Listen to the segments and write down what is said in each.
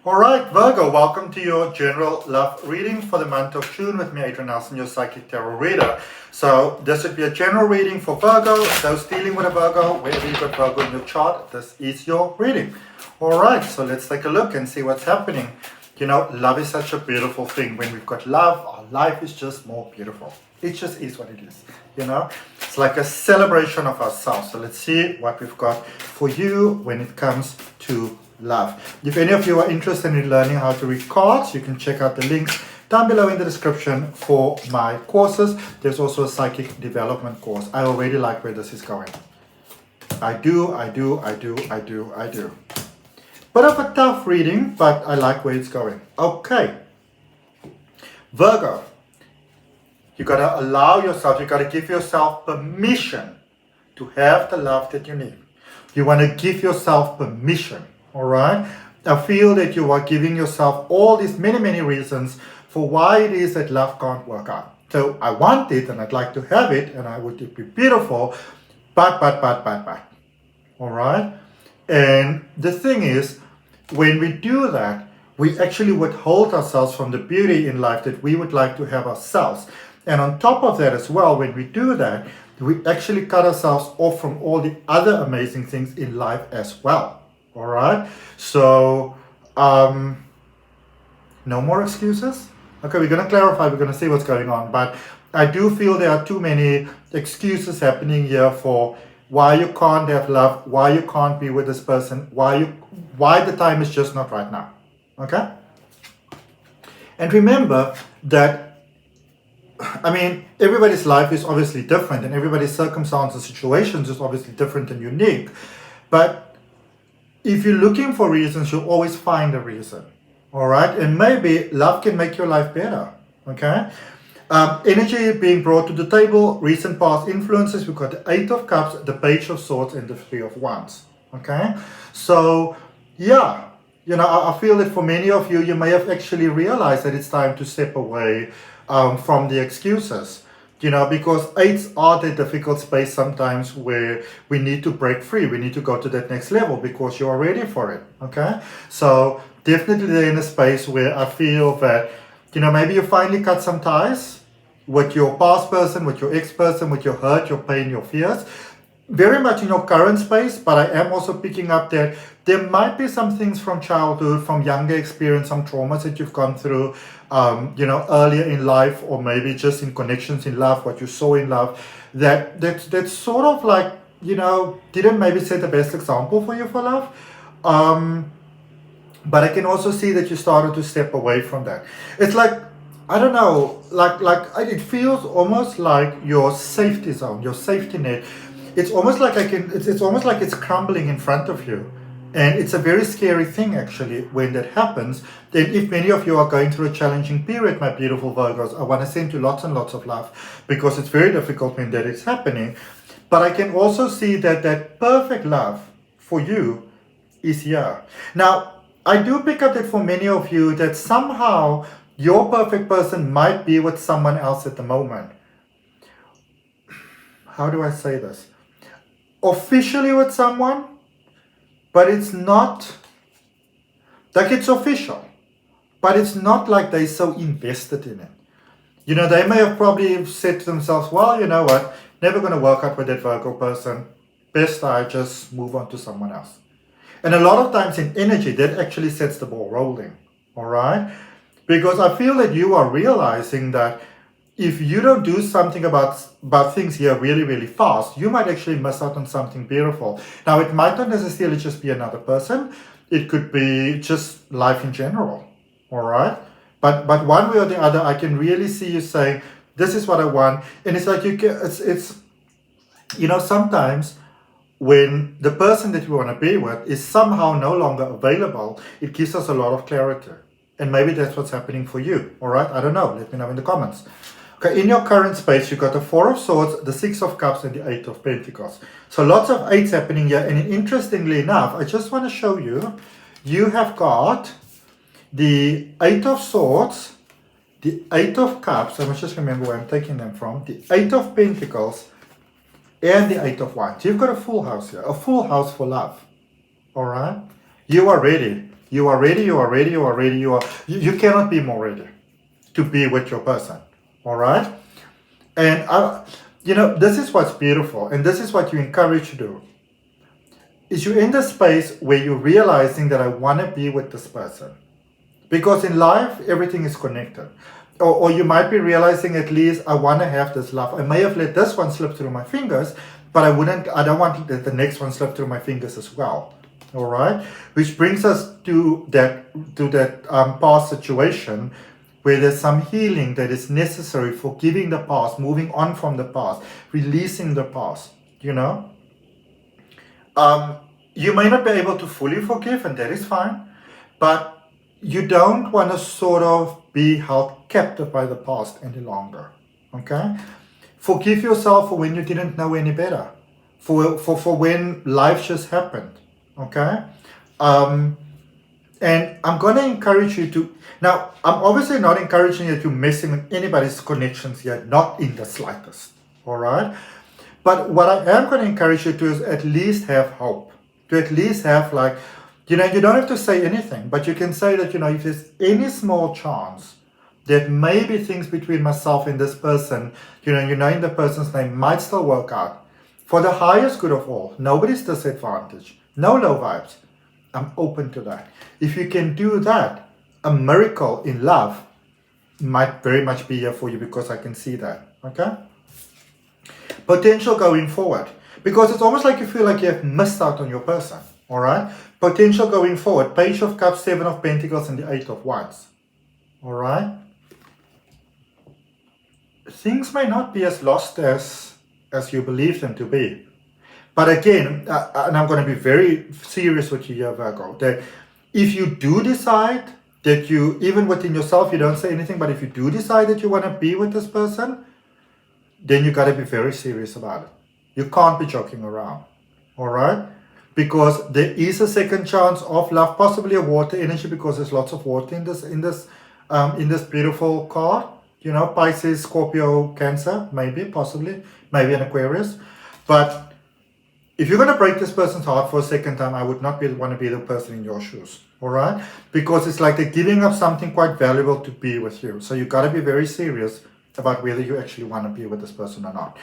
Alright, Virgo, welcome to your general love reading for the month of June with me, Adrian Nelson, your psychic tarot reader. So this would be a general reading for Virgo. Those dealing with a Virgo, wherever you've got Virgo in your chart, this is your reading. Alright, so let's take a look and see what's happening. You know, love is such a beautiful thing. When we've got love, our life is just more beautiful. It just is what it is, you know. It's like a celebration of ourselves. So let's see what we've got for you when it comes to love. If any of you are interested in learning how to read cards, you can check out the links down below in the description for my courses. There's also a psychic development course. I already like where this is going. I do. Bit of a tough reading, but I like where it's going. Okay. Virgo, you gotta allow yourself, you gotta give yourself permission to have the love that you need. You want to give yourself permission. All right, I feel that you are giving yourself all these many reasons for why it is that love can't work out. So I want it and I'd like to have it and I would be beautiful, but. All right, and the thing is, when we do that, we actually withhold ourselves from the beauty in life that we would like to have ourselves. And on top of that as well, when we do that, we actually cut ourselves off from all the other amazing things in life as well. All right, so no more excuses. Okay, we're going to clarify, we're going to see what's going on, but I do feel there are too many excuses happening here for why you can't have love, why you can't be with this person, why the time is just not right now. Okay, and remember that, I mean, everybody's life is obviously different and everybody's circumstances, situations is obviously different and unique, but if you're looking for reasons, you'll always find a reason. All right, and maybe love can make your life better. Okay, energy being brought to the table, recent past influences. We've got the 8 of Cups, the Page of Swords, and the 3 of Wands. Okay, so yeah, you know, I feel that for many of you, you may have actually realized that it's time to step away from the excuses. You know, because 8s are the difficult space sometimes where we need to break free. We need to go to that next level because you are ready for it. Okay, so definitely they're in a space where I feel that, you know, maybe you finally cut some ties with your past person, with your ex-person, with your hurt, your pain, your fears. Very much in your current space, but I am also picking up that there might be some things from childhood, from younger experience, some traumas that you've gone through, you know, earlier in life, or maybe just in connections in love, what you saw in love, that's sort of like, you know, didn't maybe set the best example for you for love. But I can also see that you started to step away from that. It's like, I don't know, like it feels almost like your safety zone, your safety net. It's almost like it's almost like it's crumbling in front of you. And it's a very scary thing actually when that happens. Then if many of you are going through a challenging period, my beautiful Virgos, I want to send you lots and lots of love because it's very difficult when that is happening. But I can also see that that perfect love for you is here. Now, I do pick up that for many of you that somehow your perfect person might be with someone else at the moment. How do I say this? Officially with someone, but it's not like it's official, but it's not like they're so invested in it. You know, they may have probably said to themselves, well, you know what, never going to work out with that Virgo person, best I just move on to someone else. And a lot of times in energy, that actually sets the ball rolling. All right, because I feel that you are realizing that if you don't do something about things here really fast, you might actually miss out on something beautiful. Now, it might not necessarily just be another person. It could be just life in general, all right? But one way or the other, I can really see you saying, this is what I want. And it's like, it's you know, sometimes when the person that we want to be with is somehow no longer available, it gives us a lot of clarity. And maybe that's what's happening for you, all right? I don't know. Let me know in the comments. Okay, in your current space, you've got the 4 of Swords, the 6 of Cups, and the 8 of Pentacles. So lots of 8s happening here. And interestingly enough, I just want to show you, you have got the 8 of Swords, the 8 of Cups, I must just remember where I'm taking them from, the 8 of Pentacles, and the 8 of Wands. You've got a full house here, a full house for love. All right? You are ready You are ready, you are ready, you are ready, you cannot be more ready to be with your person. All right? And this is what's beautiful, and this is what you encourage to do. Is you're in the space where you're realizing that I want to be with this person. Because in life, everything is connected. Or you might be realizing, at least, I want to have this love. I may have let this one slip through my fingers, but I don't want the next one slip through my fingers as well. All right? Which brings us to that past situation where there's some healing that is necessary, forgiving the past, moving on from the past, releasing the past, you know? You may not be able to fully forgive, and that is fine, but you don't want to sort of be held captive by the past any longer, okay? Forgive yourself for when you didn't know any better, for when life just happened, okay? And I'm going to encourage you to, now, I'm obviously not encouraging you to messing with anybody's connections yet, not in the slightest, all right? But what I am going to encourage you to is at least have hope, to at least have you don't have to say anything, but you can say that, if there's any small chance that maybe things between myself and this person, knowing the person's name might still work out for the highest good of all, nobody's disadvantaged, no low vibes. I'm open to that. If you can do that, a miracle in love might very much be here for you, because I can see that, okay? Potential going forward, because it's almost like you feel like you have missed out on your person, all right? Potential going forward, Page of Cups, 7 of Pentacles, and the 8 of Wands, all right? Things may not be as lost as you believe them to be. But again, and I'm going to be very serious with you here, Virgo, that if you do decide that you, even within yourself, you don't say anything, but if you do decide that you want to be with this person, then you got to be very serious about it. You can't be joking around, all right? Because there is a second chance of love, possibly a water energy, because there's lots of water in this beautiful card. Pisces, Scorpio, Cancer, maybe, possibly, maybe an Aquarius. But if you're going to break this person's heart for a second time, I would not want to be the person in your shoes, all right? Because it's like they're giving up something quite valuable to be with you. So you got to be very serious about whether you actually want to be with this person or not.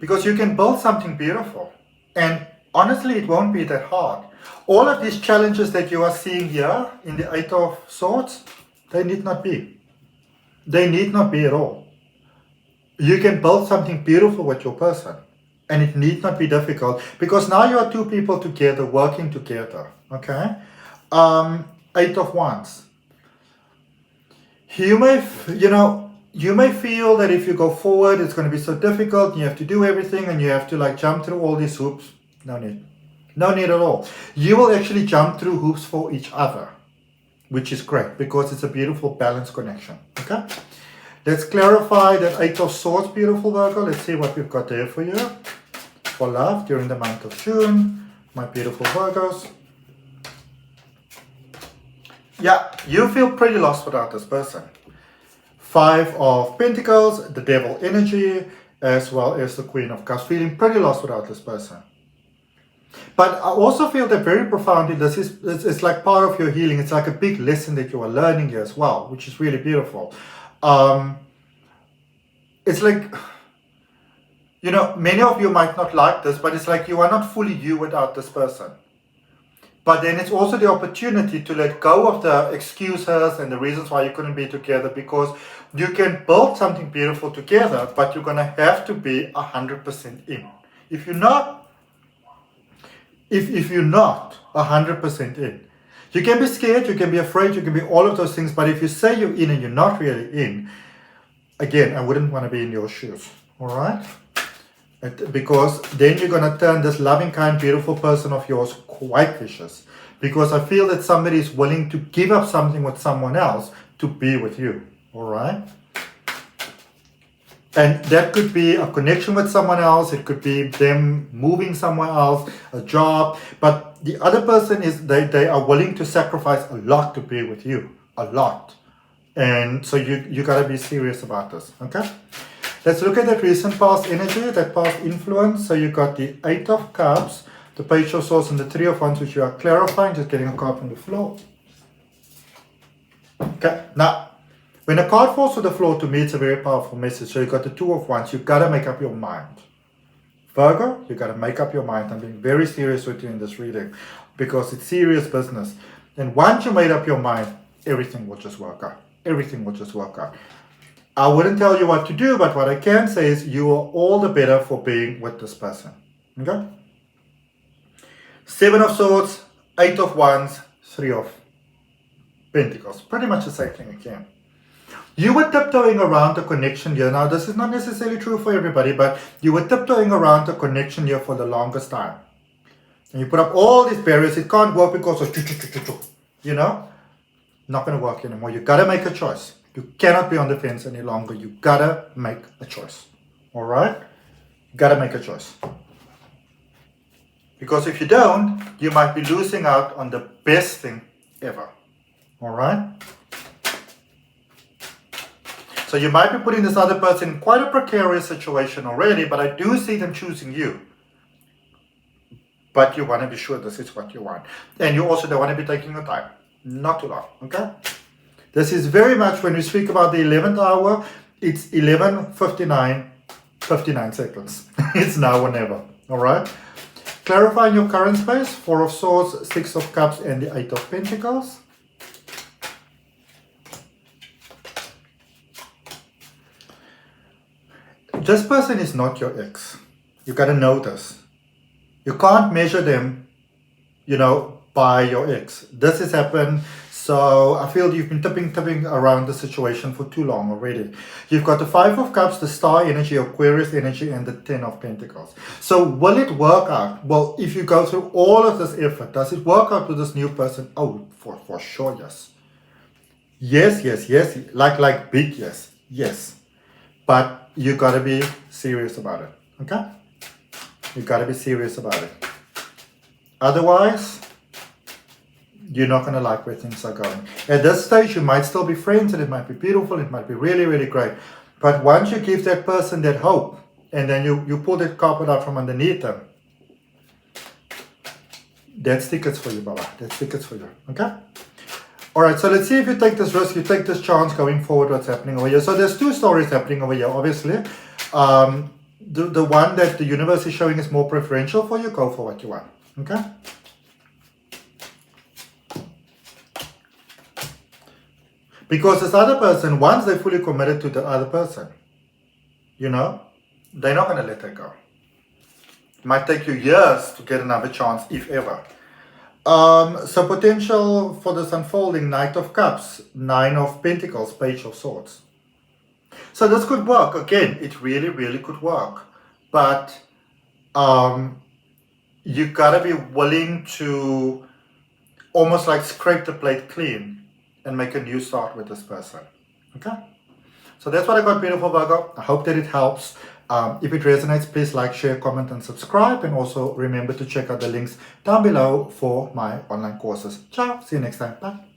Because you can build something beautiful. And honestly, it won't be that hard. All of these challenges that you are seeing here in the 8 of Swords, they need not be. They need not be at all. You can build something beautiful with your person. And it need not be difficult. Because now you are two people together, working together. Okay? 8 of Wands. You may feel that if you go forward, it's going to be so difficult. You have to do everything and you have to jump through all these hoops. No need. No need at all. You will actually jump through hoops for each other, which is great because it's a beautiful balanced connection. Okay? Let's clarify that 8 of Swords, beautiful Virgo. Let's see what we've got there for you. For love during the month of June, my beautiful Virgos. Yeah, you feel pretty lost without this person. 5 of Pentacles, the Devil energy, as well as the Queen of Cups, feeling pretty lost without this person. But I also feel that very profoundly, it's like part of your healing. It's like a big lesson that you are learning here as well, which is really beautiful. It's like, many of you might not like this, but it's like you are not fully you without this person. But then it's also the opportunity to let go of the excuses and the reasons why you couldn't be together, because you can build something beautiful together, but you're going to have to be 100% in. If you're not 100% in, you can be scared, you can be afraid, you can be all of those things, but if you say you're in and you're not really in, again, I wouldn't want to be in your shoes, all right? Because then you're going to turn this loving, kind, beautiful person of yours quite vicious. Because I feel that somebody is willing to give up something with someone else to be with you. All right? And that could be a connection with someone else. It could be them moving somewhere else, a job. But the other person is, they are willing to sacrifice a lot to be with you. A lot. And so you got to be serious about this. Okay? Let's look at that recent past energy, that past influence. So you got the 8 of Cups, the Page of Swords and the Three of Wands, which you are clarifying, just getting a card from the floor. Okay, now, when a card falls to the floor, to me, it's a very powerful message. So you got the Two of Wands. You've got to make up your mind. Virgo, you got to make up your mind. I'm being very serious with you in this reading because it's serious business. And once you made up your mind, everything will just work out. Everything will just work out. I wouldn't tell you what to do, but what I can say is you are all the better for being with this person. Okay? Seven of Swords, Eight of Wands, Three of Pentacles. Pretty much the same thing again. You were tiptoeing around the connection here. Now, this is not necessarily true for everybody, but you were tiptoeing around the connection here for the longest time. And you put up all these barriers. It can't work because of, you know, not going to work anymore. You got to make a choice. You cannot be on the fence any longer. You got to make a choice. All right? You got to make a choice. Because if you don't, you might be losing out on the best thing ever. All right? So you might be putting this other person in quite a precarious situation already, but I do see them choosing you. But you want to be sure this is what you want. And you also don't want to be taking your time. Not too long, okay? This is very much, when we speak about the 11th hour, it's 11:59, 59 seconds. It's now or never, all right? Clarifying your current space, Four of Swords, Six of Cups, and the Eight of Pentacles. This person is not your ex. You got to know this. You can't measure them, you know, by your ex. This has happened. So I feel you've been tipping around the situation for too long already. You've got the Five of Cups, the Star energy, Aquarius energy, and the Ten of Pentacles. So will it work out? Well, if you go through all of this effort, does it work out with this new person? Oh, for sure, yes. Yes. Like big yes. Yes. But you got to be serious about it. Okay? You got to be serious about it. Otherwise, you're not going to like where things are going. At this stage, you might still be friends and it might be beautiful. It might be really, really great. But once you give that person that hope and then you pull that carpet out from underneath them, that's tickets for you, Baba. That's tickets for you. Okay? All right, so let's see if you take this risk, you take this chance going forward, what's happening over here. So there's two stories happening over here, obviously. The one that the universe is showing is more preferential for you, go for what you want. Okay? Because this other person, once they're fully committed to the other person, you know, they're not going to let that go. It might take you years to get another chance, if ever. So potential for this unfolding, Knight of Cups, Nine of Pentacles, Page of Swords. So this could work. Again, it really, really could work. But you got to be willing to almost like scrape the plate clean and make a new start with this person. Okay? So that's what I got, beautiful Virgo. I hope that it helps. If it resonates, please like, share, comment, and subscribe. And also remember to check out the links down below for my online courses. Ciao. See you next time. Bye.